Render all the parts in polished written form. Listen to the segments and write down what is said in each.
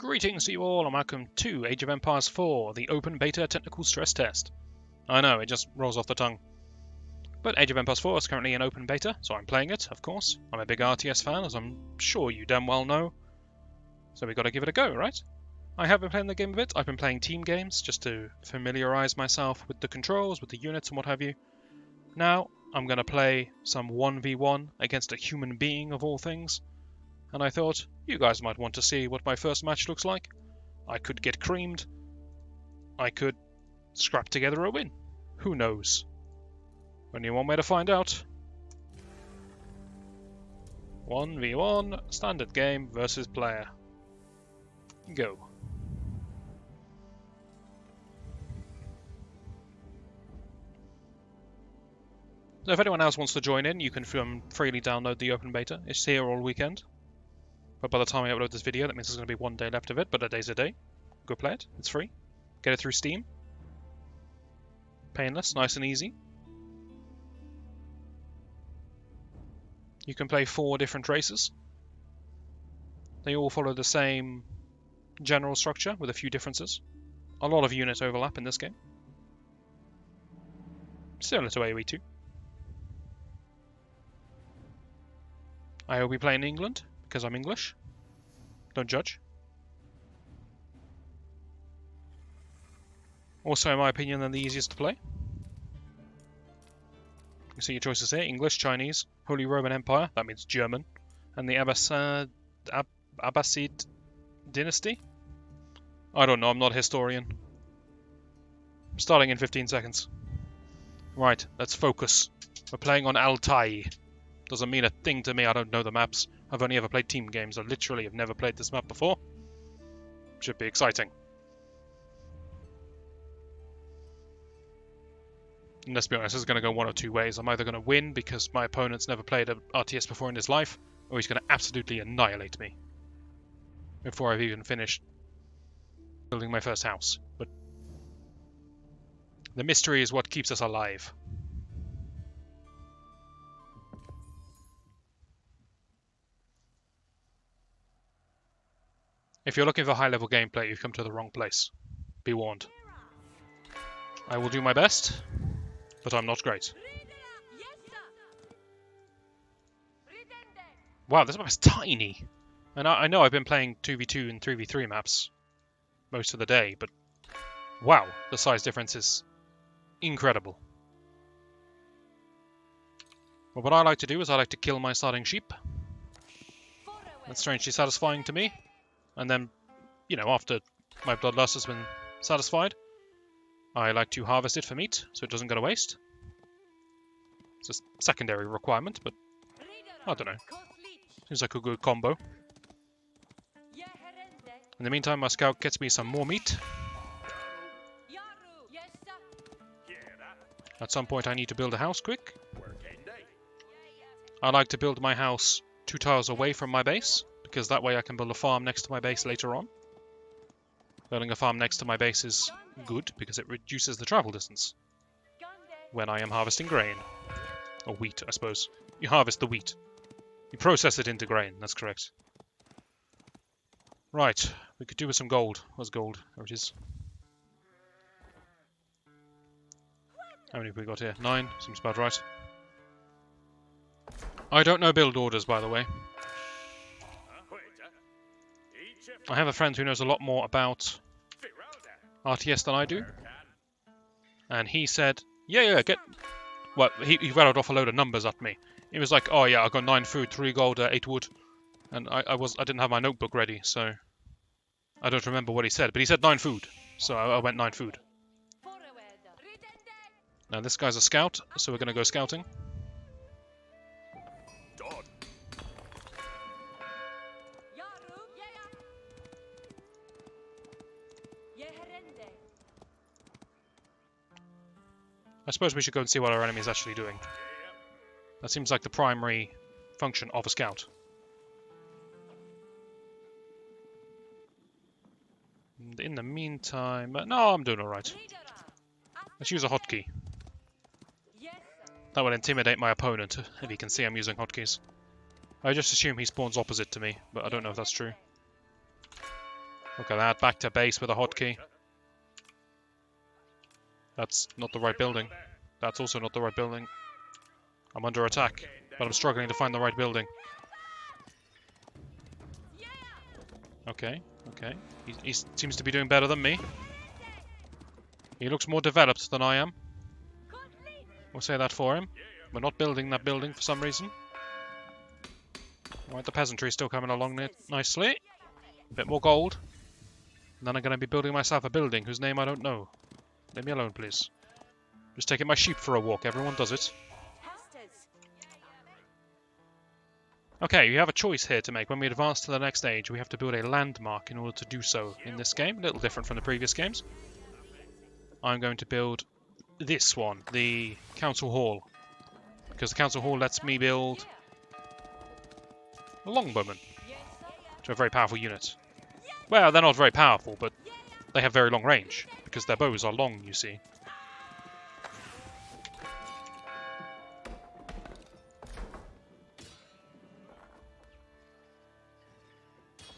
Greetings to you all and welcome to Age of Empires 4, the open beta technical stress test. I know, it just rolls off the tongue. But Age of Empires 4 is currently in open beta, so I'm playing it, of course. I'm a big RTS fan, as I'm sure you damn well know. So we gotta give it a go, right? I have been playing the game a bit. I've been playing team games, just to familiarise myself with the controls, with the units and what have you. Now, I'm gonna play some 1v1 against a human being of all things. And I thought, you guys might want to see what my first match looks like. I could get creamed. I could scrap together a win. Who knows? Only one way to find out. 1v1, standard game versus player. Go. So if anyone else wants to join in, you can freely download the open beta. It's here all weekend. But by the time I upload this video, that means there's going to be one day left of it, but a day's a day. Go play it. It's free. Get it through Steam. Painless, nice and easy. You can play 4 different races. They all follow the same general structure with a few differences. A lot of unit overlap in this game. Similar to AoE 2. I will be playing England, because I'm English. Don't judge. Also, in my opinion, they're the easiest to play. You see your choices here: English, Chinese, Holy Roman Empire, that means German, and the Abbasid dynasty? I don't know, I'm not a historian. Starting in 15 seconds. Right, let's focus. We're playing on Altai. Doesn't mean a thing to me, I don't know the maps. I've only ever played team games, I literally have never played this map before. Should be exciting. And let's be honest, this is going to go one of two ways. I'm either going to win because my opponent's never played an RTS before in his life, or he's going to absolutely annihilate me before I've even finished building my first house. But the mystery is what keeps us alive. If you're looking for high-level gameplay, you've come to the wrong place. Be warned. I will do my best, but I'm not great. Wow, this map is tiny! And I know I've been playing 2v2 and 3v3 maps most of the day, but wow, the size difference is incredible. Well, what I like to do is I like to kill my starting sheep. That's strangely satisfying to me. And then, you know, after my bloodlust has been satisfied, I like to harvest it for meat, so it doesn't go to waste. It's a secondary requirement, but I don't know. Seems like a good combo. In the meantime, my scout gets me some more meat. At some point I need to build a house quick. I like to build my house 2 tiles away from my base, because that way I can build a farm next to my base later on. Building a farm next to my base is good, because it reduces the travel distance when I am harvesting grain. Or wheat, I suppose. You harvest the wheat. You process it into grain, that's correct. Right, we could do with some gold. Where's gold? There it is. How many have we got here? 9, seems about right. I don't know build orders, by the way. I have a friend who knows a lot more about RTS than I do. And he said, yeah, get... Well, he rattled off a load of numbers at me. He was like, oh yeah, I got 9 food, 3 gold, 8 wood. And I didn't have my notebook ready, so... I don't remember what he said, but he said 9 food. So I went 9 food. Now this guy's a scout, so we're going to go scouting. I suppose we should go and see what our enemy is actually doing. That seems like the primary function of a scout. And in the meantime... no, I'm doing alright. Let's use a hotkey. That would intimidate my opponent, if he can see I'm using hotkeys. I just assume he spawns opposite to me, but I don't know if that's true. Look at that, back to base with a hotkey. That's not the right building. That's also not the right building. I'm under attack, but I'm struggling to find the right building. Okay, okay. He seems to be doing better than me. He looks more developed than I am. We'll say that for him. We're not building that building for some reason. Alright, the peasantry is still coming along nicely. A bit more gold. And then I'm going to be building myself a building whose name I don't know. Leave me alone, please. Just taking my sheep for a walk. Everyone does it. Okay, you have a choice here to make. When we advance to the next stage, we have to build a landmark in order to do so in this game. A little different from the previous games. I'm going to build this one, the council hall. Because the council hall lets me build a longbowman, which are a very powerful unit. Well, they're not very powerful, but they have very long range, because their bows are long, you see.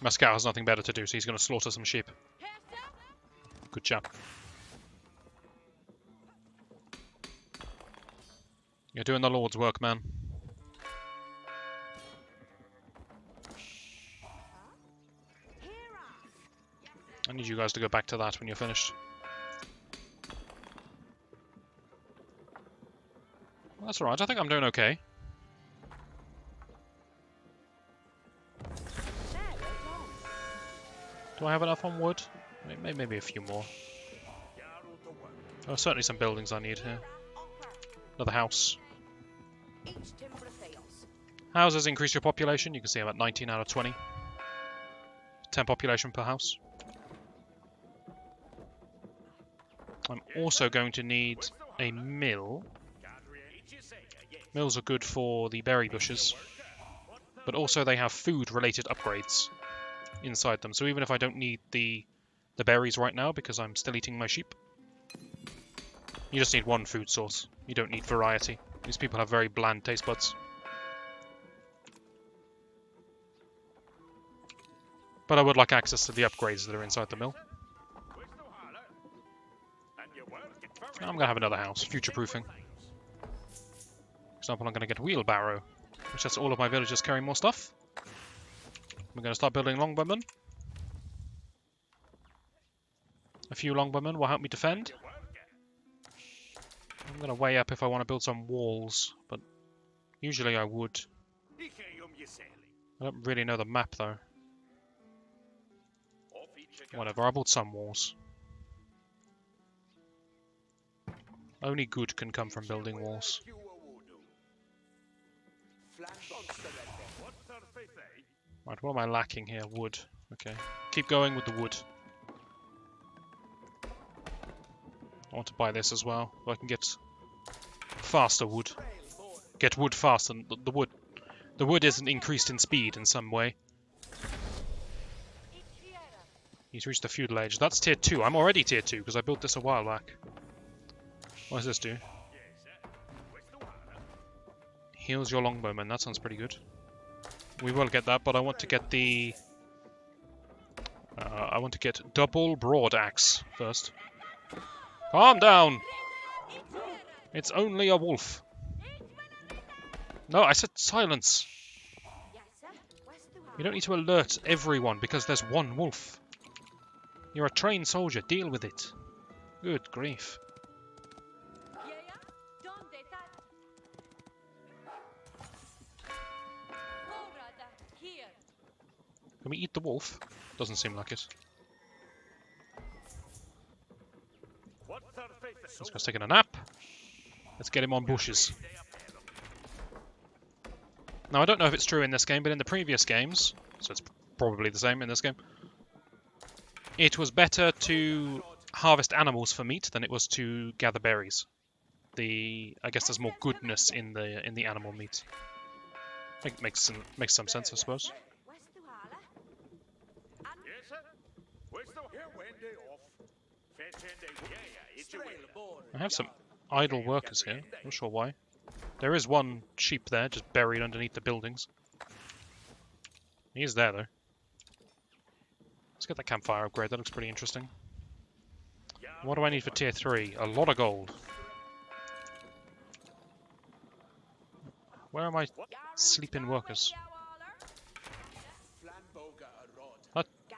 Mascow has nothing better to do, so he's going to slaughter some sheep. Good chap. You're doing the Lord's work, man. I need you guys to go back to that when you're finished. Well, that's alright, I think I'm doing okay. Do I have enough on wood? Maybe a few more. There are certainly some buildings I need here. Another house. Houses increase your population. You can see I'm at 19 out of 20. 10 population per house. I'm also going to need a mill. Mills are good for the berry bushes, but also they have food-related upgrades inside them. So even if I don't need the berries right now because I'm still eating my sheep, you just need one food source. You don't need variety. These people have very bland taste buds. But I would like access to the upgrades that are inside the mill. I'm going to have another house, future-proofing. For example, I'm going to get a wheelbarrow, which lets all of my villagers carry more stuff. We're going to start building longbowmen. A few longbowmen will help me defend. I'm going to weigh up if I want to build some walls, but usually I would. I don't really know the map, though. Whatever, I built some walls. Only good can come from building walls. Right, what am I lacking here? Wood. Okay. Keep going with the wood. I want to buy this as well, so I can get faster wood. Get wood faster. The wood isn't increased in speed in some way. He's reached the feudal age. That's tier 2. I'm already tier 2 because I built this a while back. What does this do? Heals your longbowman. That sounds pretty good. We will get that, but I want to get the... I want to get double broad axe first. Calm down! It's only a wolf. No, I said silence. You don't need to alert everyone because there's one wolf. You're a trained soldier. Deal with it. Good grief. Can we eat the wolf? Doesn't seem like it. This guy's taking a nap. Let's get him on bushes. Now, I don't know if it's true in this game, but in the previous games, so it's probably the same in this game, it was better to harvest animals for meat than it was to gather berries. I guess there's more goodness in the animal meat. I think it makes some sense, I suppose. I have some idle workers here. Not sure why. There is one sheep there, just buried underneath the buildings. He is there, though. Let's get that campfire upgrade, that looks pretty interesting. What do I need for tier 3? A lot of gold. Where are my sleeping workers?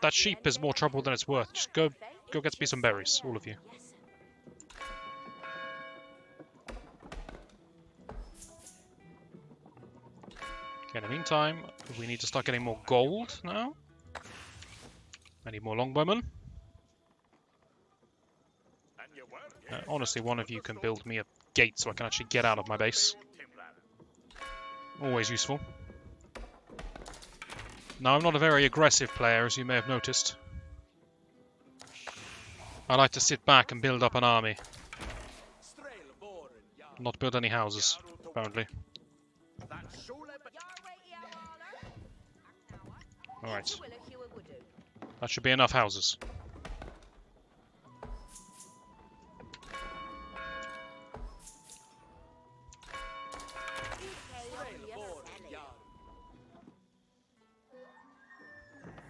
That sheep is more trouble than it's worth. Just go get me some berries, all of you. Okay, in the meantime, we need to start getting more gold now. I need more longbowmen. Honestly, one of you can build me a gate so I can actually get out of my base. Always useful. Now, I'm not a very aggressive player, as you may have noticed. I like to sit back and build up an army. Not build any houses, apparently. Alright. That should be enough houses.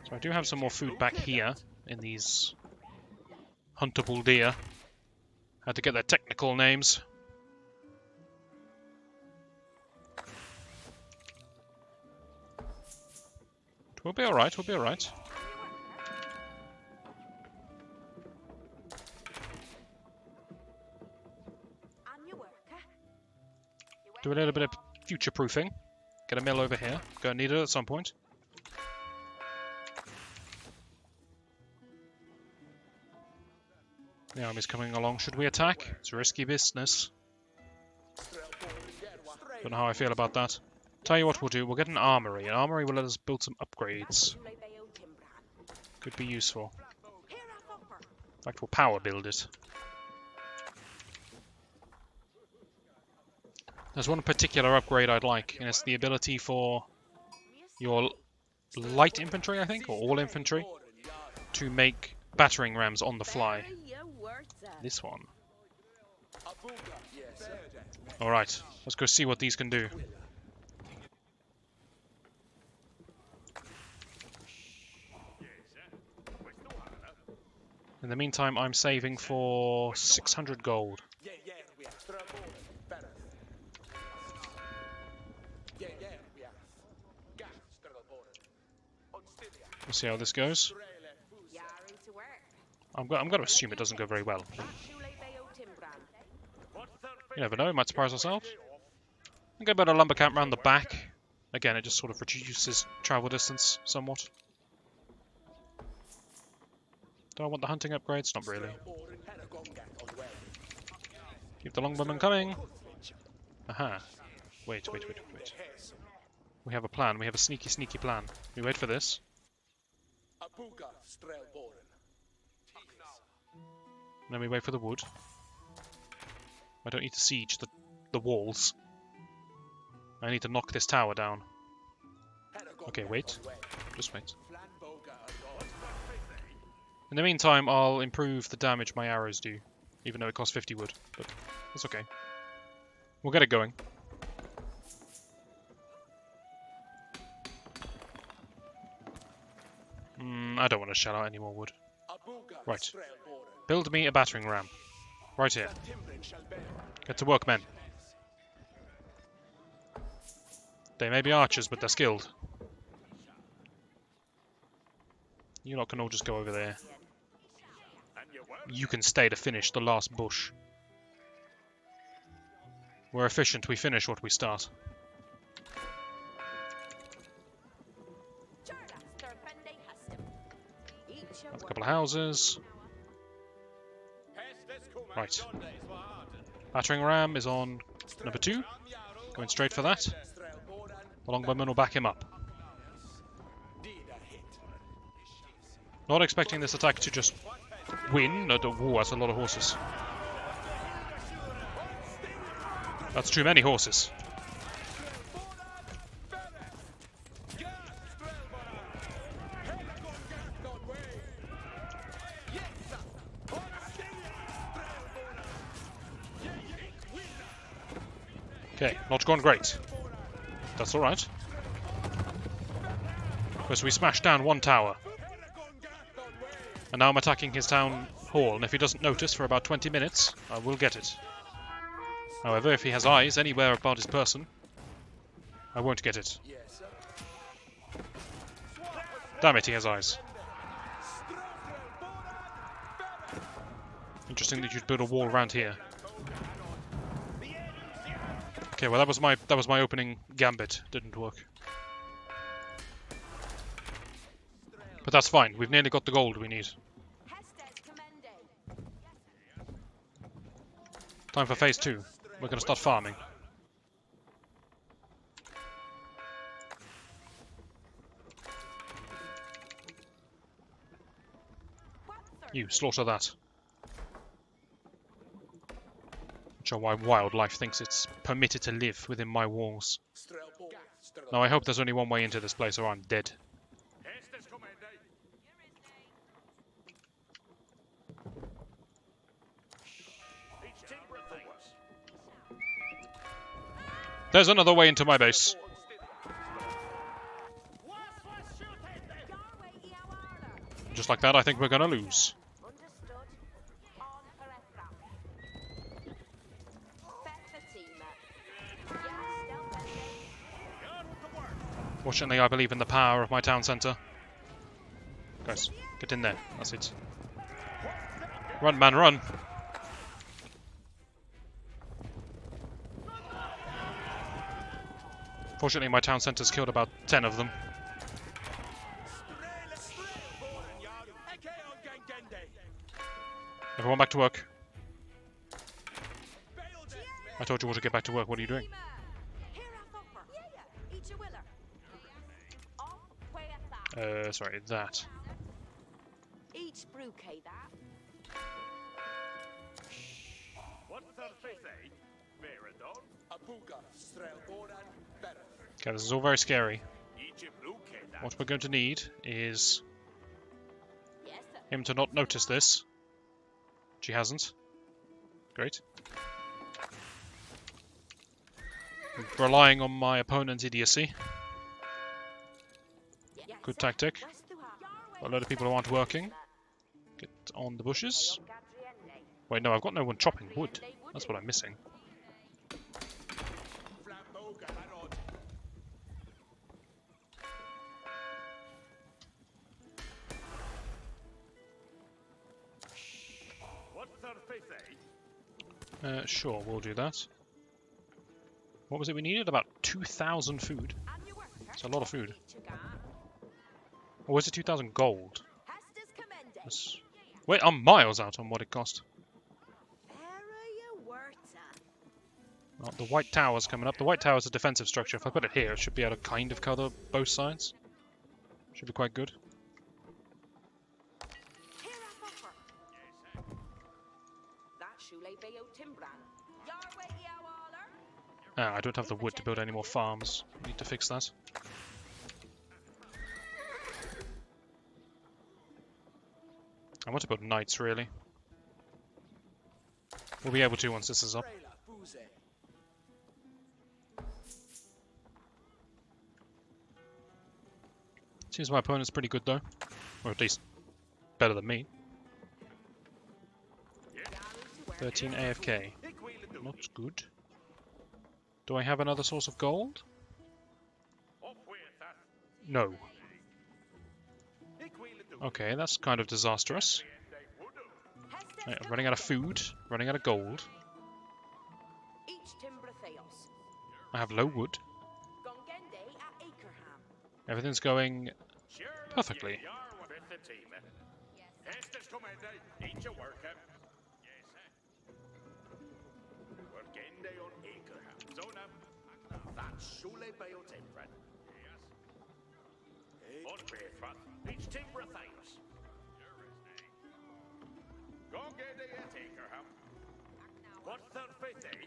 So I do have some more food back here in these huntable deer. Had to get their technical names. We'll be alright, we'll be alright. Do a little bit of future-proofing. Get a mill over here. Gonna need it at some point. The army's coming along. Should we attack? It's a risky business. Don't know how I feel about that. Tell you what we'll do. We'll get an armory. An armory will let us build some upgrades. Could be useful. In fact, we'll power build it. There's one particular upgrade I'd like, and it's the ability for your light infantry, I think, or all infantry, to make battering rams on the fly. This one. Alright, let's go see what these can do. In the meantime, I'm saving for 600 gold. We'll see how this goes. I'm going to assume it doesn't go very well. You never know, we might surprise ourselves. I'll get about a lumber camp round the back. Again, it just sort of reduces travel distance somewhat. Do I want the hunting upgrades? Not really. Keep the longbowmen coming. Aha. Wait. We have a plan. We have a sneaky plan. We wait for this. Then we wait for the wood. I don't need to siege the walls. I need to knock this tower down. Okay, wait. Just wait. In the meantime, I'll improve the damage my arrows do, even though it costs 50 wood, but it's okay. We'll get it going. I don't want to shell out any more wood. Right. Build me a battering ram. Right here. Get to work, men. They may be archers, but they're skilled. You lot can all just go over there. You can stay to finish the last bush. We're efficient, we finish what we start. Have a couple of houses. Right. Battering ram is on number 2. Going straight for that. The longbowman will back him up. Not expecting this attack to just win. No, that's a lot of horses. That's too many horses. Okay, not gone great. That's alright. Because we smashed down one tower. And now I'm attacking his town hall, and if he doesn't notice for about 20 minutes, I will get it. However, if he has eyes anywhere about his person, I won't get it. Damn it, he has eyes. Interesting that you'd build a wall around here. Okay, well that was my opening gambit. Didn't work. But that's fine. We've nearly got the gold we need. Time for phase 2. We're going to start farming. You, slaughter that. Not sure why wildlife thinks it's permitted to live within my walls. Now I hope there's only one way into this place or I'm dead. There's another way into my base. Just like that, I think we're gonna lose. Fortunately, I believe in the power of my town centre. Guys, get in there. That's it. Run, man, run! Fortunately, my town centre's killed about 10 of them. Everyone back to work. I told you all to get back to work. What are you doing? Sorry, that. Okay, this is all very scary. What we're going to need is him to not notice this. She hasn't. Great. I'm relying on my opponent's idiocy. Good tactic. Got a load of people who aren't working. Get on the bushes. Wait, no, I've got no one chopping wood. That's what I'm missing. Sure, we'll do that. What was it we needed? About 2,000 food. That's a lot of food. Or was it 2,000 gold? Wait, I'm miles out on what it cost. Oh, the White Tower's coming up. The White Tower's a defensive structure. If I put it here, it should be able to kind of cover both sides. Should be quite good. Ah, I don't have the wood to build any more farms. Need to fix that. I want to build knights, really. We'll be able to once this is up. Seems my opponent's pretty good, though. Or at least better than me. 13 AFK. Not good. Do I have another source of gold? No. Okay, that's kind of disastrous. Right, I'm running out of food, running out of gold. I have low wood. Everything's going perfectly.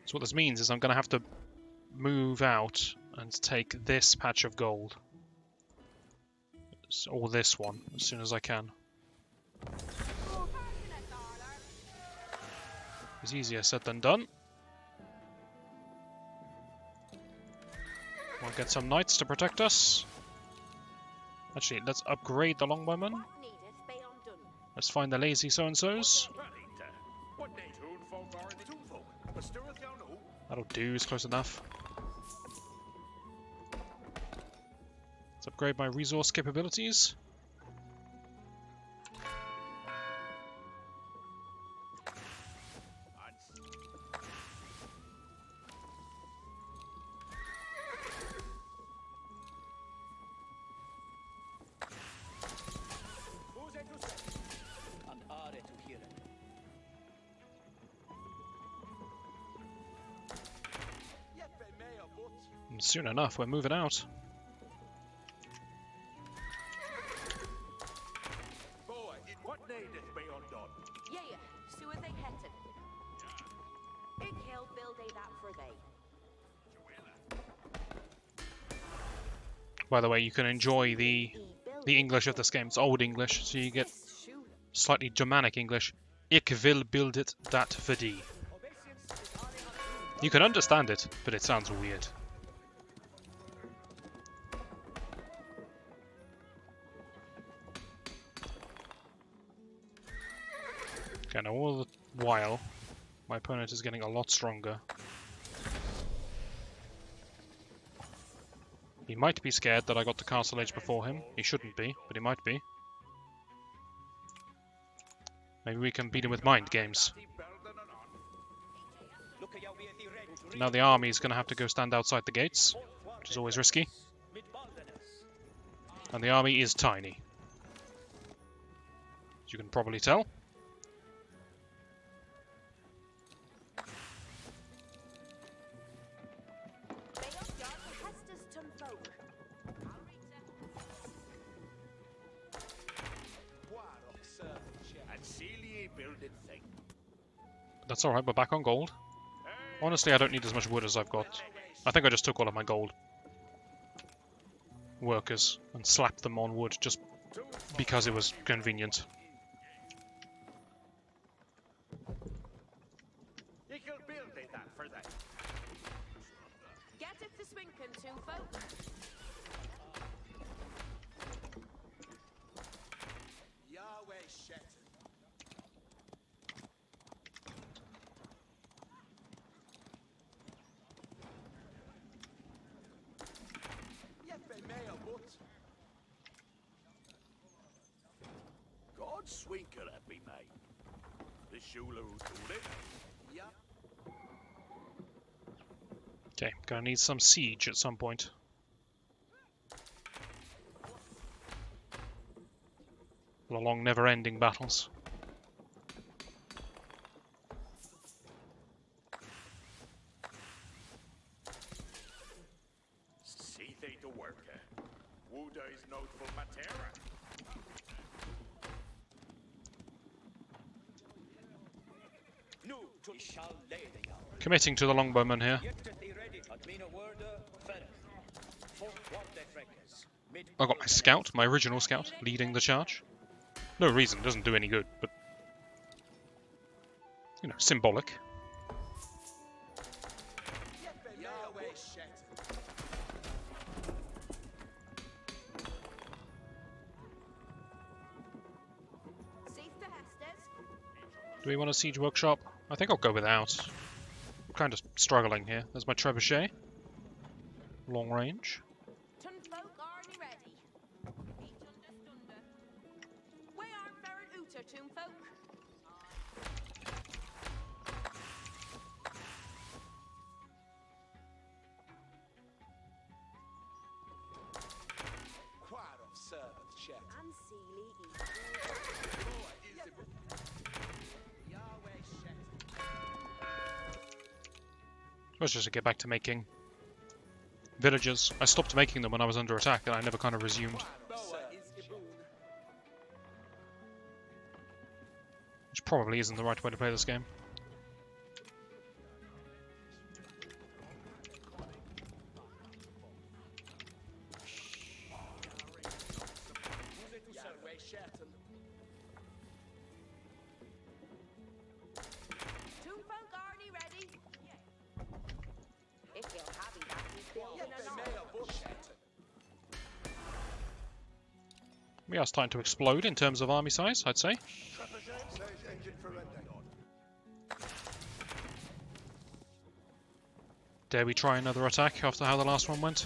So what this means is I'm going to have to move out and take this patch of gold. Or this one, as soon as I can. It's easier said than done. We'll get some knights to protect us. Actually, let's upgrade the longbowman. Let's find the lazy so-and-sos. That'll do, it's close enough. Let's upgrade my resource capabilities. And soon enough, we're moving out. By the way, you can enjoy the English of this game. It's old English, so you get slightly Germanic English. Ik wil bildet dat voor die. You can understand it, but it sounds weird. Okay, now all the while, my opponent is getting a lot stronger. He might be scared that I got the castle age before him. He shouldn't be, but he might be. Maybe we can beat him with mind games. Now the army is going to have to go stand outside the gates, which is always risky. And the army is tiny, as you can probably tell. That's alright, we're back on gold. Honestly, I don't need as much wood as I've got. I think I just took all of my gold workers and slapped them on wood just because it was convenient. Okay, gonna need some siege at some point. The long, never-ending battles. Committing to the longbowman here. I've got my scout, my original scout, leading the charge. No reason, doesn't do any good, but you know, symbolic. Do we want a siege workshop? I think I'll go without. I'm kind of struggling here. There's my trebuchet. Long range. Let's just get back to making villagers. I stopped making them when I was under attack and I never kind of resumed. Which probably isn't the right way to play this game. We are starting to explode in terms of army size, I'd say. Dare we try another attack after how the last one went?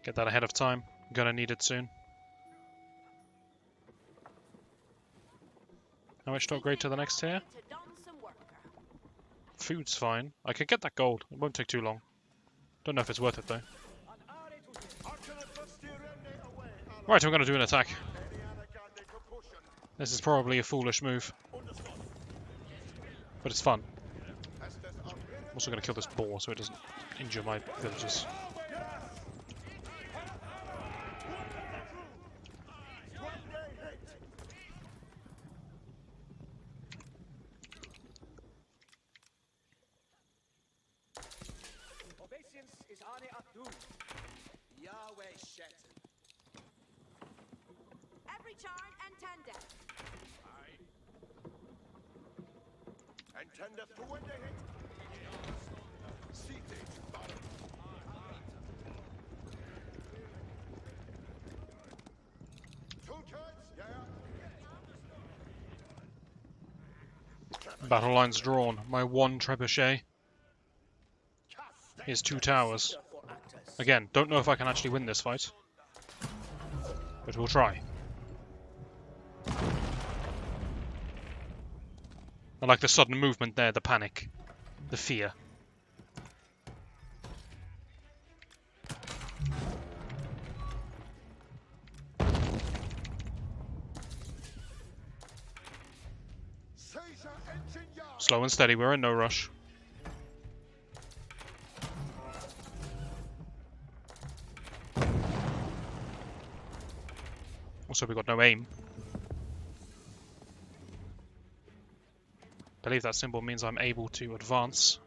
Get that ahead of time. Gonna need it soon. How much to upgrade to the next tier? Food's fine. I could get that gold. It won't take too long. Don't know if it's worth it though. Right, I'm gonna do an attack. This is probably a foolish move. But it's fun. I'm also gonna kill this boar so it doesn't injure my villagers. Battle lines drawn. My one trebuchet. Here's 2 towers. Again, don't know if I can actually win this fight. But we'll try. I like the sudden movement there, the panic. The fear. Slow and steady, we're in no rush. Also, we've got no aim. I believe that symbol means I'm able to advance.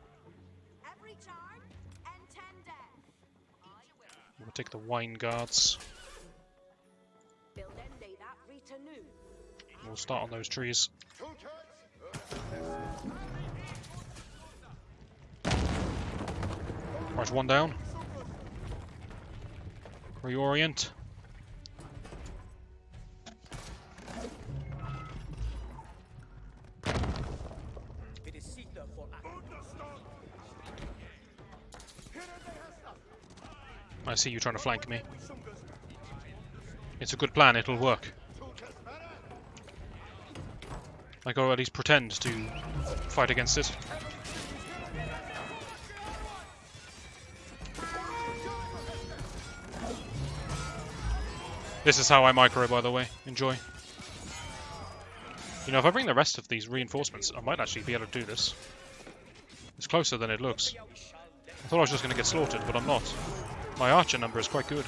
We'll take the wine guards. We'll start on those trees. Right, one down. Reorient. I see you trying to flank me. It's a good plan, it'll work. I gotta at least pretend to fight against it. This is how I micro, by the way. Enjoy. You know, if I bring the rest of these reinforcements, I might actually be able to do this. It's closer than it looks. I thought I was just going to get slaughtered, but I'm not. My archer number is quite good.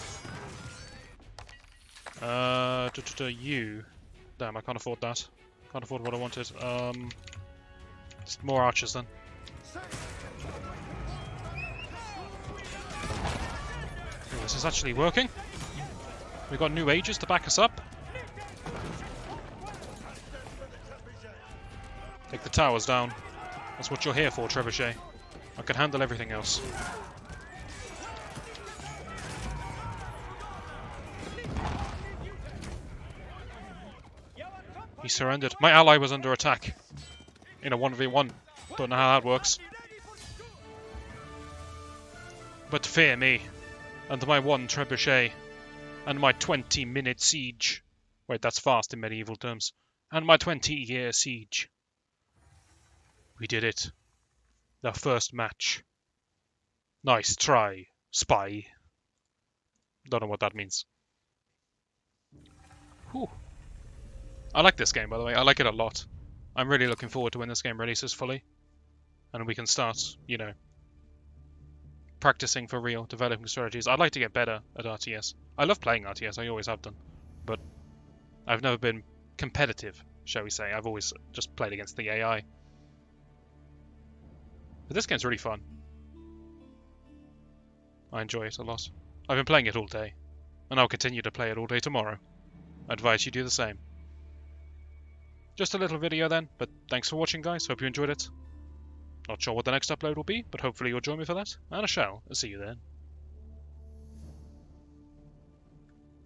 You. Damn, I can't afford that. Can't afford what I wanted. Just more archers then. Ooh, this is actually working. We've got new ages to back us up. Take the towers down. That's what you're here for, Trebuchet. I can handle everything else. He surrendered. My ally was under attack. In a 1v1. Don't know how that works. But fear me. And my one trebuchet. And my 20-minute siege. Wait, that's fast in medieval terms. And my 20-year siege. We did it. The first match. Nice try, spy. Don't know what that means. Whew. I like this game, by the way. I like it a lot. I'm really looking forward to when this game releases fully. And we can start, you know, practicing for real, developing strategies. I'd like to get better at RTS. I love playing RTS, I always have done. But I've never been competitive shall we say. I've always just played against the AI. But this game's really fun. I enjoy it a lot. I've been playing it all day, and I'll continue to play it all day tomorrow. I advise you do the same. Just a little video then, but thanks for watching, guys. Hope you enjoyed it. Not sure what the next upload will be, but hopefully you'll join me for that, and I shall see you then.